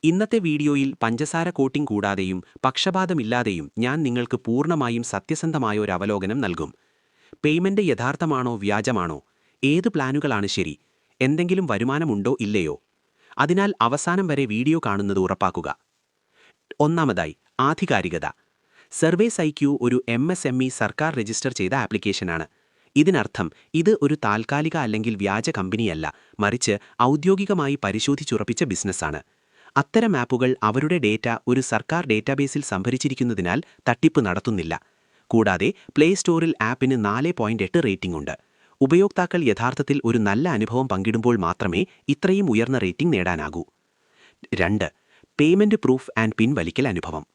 ഇന്നത്തെ വീഡിയോയിൽ പഞ്ചസാര കോട്ടിംഗ് കൂടാതെയും പക്ഷപാതമില്ലാതെയും ഞാൻ നിങ്ങൾക്ക് പൂർണ്ണമായും സത്യസന്ധമായ ഒരു അവലോകനം നൽകും. പേയ്മെന്റ് യഥാർത്ഥമാണോ വ്യാജമാണോ, ഏത് പ്ലാനുകളാണ് ശരി, എന്തെങ്കിലും വരുമാനമുണ്ടോ ഇല്ലയോ? അതിനാൽ അവസാനം വരെ വീഡിയോ കാണുന്നത് ഉറപ്പാക്കുക. ഒന്നാമതായി, ആധികാരികത. സർവേസ് ഐക്യു ഒരു MSME സർക്കാർ രജിസ്റ്റർ ചെയ്ത ആപ്ലിക്കേഷനാണ്. ഇതിനർത്ഥം ഇത് ഒരു താൽക്കാലിക അല്ലെങ്കിൽ വ്യാജ കമ്പനിയല്ല, മറിച്ച് ഔദ്യോഗികമായി പരിശോധിച്ചുറപ്പിച്ച ബിസിനസ്സാണ്. അത്തരം ആപ്പുകൾ അവരുടെ ഡേറ്റ ഒരു സർക്കാർ ഡേറ്റാബേസിൽ സംഭരിച്ചിരിക്കുന്നതിനാൽ തട്ടിപ്പ് നടത്തുന്നില്ല. കൂടാതെ പ്ലേ സ്റ്റോറിൽ ആപ്പിന് 4.8 റേറ്റിംഗ് ഉണ്ട്. ഉപയോക്താക്കൾ യഥാർത്ഥത്തിൽ ഒരു നല്ല അനുഭവം പങ്കിടുമ്പോൾ മാത്രമേ ഇത്രയും ഉയർന്ന റേറ്റിംഗ് നേടാനാകൂ. 2. പേയ്മെന്റ് പ്രൂഫ് ആൻഡ് പിൻവലിക്കൽ അനുഭവം.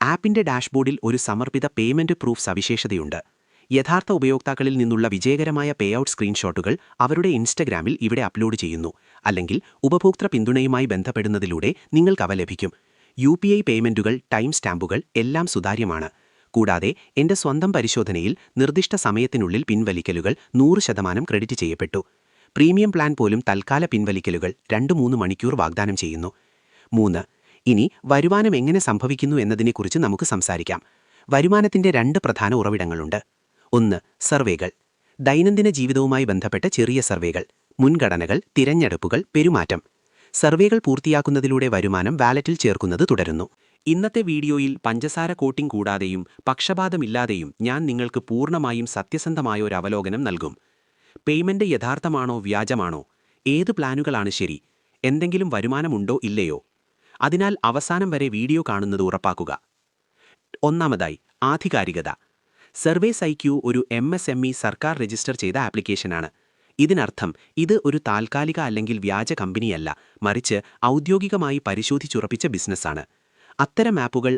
ആപ്പിന്റെ ഡാഷ്ബോർഡിൽ ഒരു സമർപ്പിത പേയ്മെന്റ് പ്രൂഫ് സവിശേഷതയുണ്ട്. യഥാർത്ഥ ഉപയോക്താക്കളിൽ നിന്നുള്ള വിജയകരമായ പേഔട്ട് സ്ക്രീൻഷോട്ടുകൾ അവരുടെ ഇൻസ്റ്റഗ്രാമിൽ ഇവിടെ അപ്ലോഡ് ചെയ്യുന്നു, അല്ലെങ്കിൽ ഉപഭോക്തൃ പിന്തുണയുമായി ബന്ധപ്പെടുന്നതിലൂടെ നിങ്ങൾക്ക് അവ ലഭിക്കും. UPI പേയ്മെന്റുകൾ, ടൈം സ്റ്റാമ്പുകൾ എല്ലാം സുതാര്യമാണ്. കൂടാതെ എന്റെ സ്വന്തം പരിശോധനയിൽ നിർദ്ദിഷ്ട സമയത്തിനുള്ളിൽ പിൻവലിക്കലുകൾ 100% ക്രെഡിറ്റ് ചെയ്യപ്പെട്ടു. പ്രീമിയം പ്ലാൻ പോലും തൽക്കാല പിൻവലിക്കലുകൾ 2-3 മണിക്കൂർ വാഗ്ദാനം ചെയ്യുന്നു. 3. ഇനി വരുമാനം എങ്ങനെ സംഭവിക്കുന്നു എന്നതിനെക്കുറിച്ച് നമുക്ക് സംസാരിക്കാം. വരുമാനത്തിന്റെ 2 പ്രധാന ഉറവിടങ്ങളുണ്ട്. 1. സർവേകൾ. ദൈനംദിന ജീവിതവുമായി ബന്ധപ്പെട്ട ചെറിയ സർവേകൾ, മുൻഗണനകൾ, തിരഞ്ഞെടുപ്പുകൾ, പെരുമാറ്റം. സർവേകൾ പൂർത്തിയാക്കുന്നതിലൂടെ വരുമാനം വാലറ്റിൽ ചേർക്കുന്നത് തുടരുന്നു. ഇന്നത്തെ വീഡിയോയിൽ പഞ്ചസാര കോട്ടിംഗ് കൂടാതെയും പക്ഷപാതമില്ലാതെയും ഞാൻ നിങ്ങൾക്ക് പൂർണ്ണമായും സത്യസന്ധമായ ഒരു അവലോകനം നൽകും. പേയ്മെന്റ് യഥാർത്ഥമാണോ വ്യാജമാണോ, ഏത് പ്ലാനുകളാണ് ശരി, എന്തെങ്കിലും വരുമാനമുണ്ടോ ഇല്ലയോ? അതിനാൽ അവസാനം വരെ വീഡിയോ കാണുന്നത് ഉറപ്പാക്കുക. ഒന്നാമതായി, ആധികാരികത. സർവേസ് ഐക്യു ഒരു MSME സർക്കാർ രജിസ്റ്റർ ചെയ്ത ആപ്ലിക്കേഷനാണ്. ഇതിനർത്ഥം ഇത് ഒരു താൽക്കാലിക അല്ലെങ്കിൽ വ്യാജ കമ്പനിയല്ല, മറിച്ച് ഔദ്യോഗികമായി പരിശോധിച്ചുറപ്പിച്ച ബിസിനസ്സാണ്. അത്തരം ആപ്പുകൾ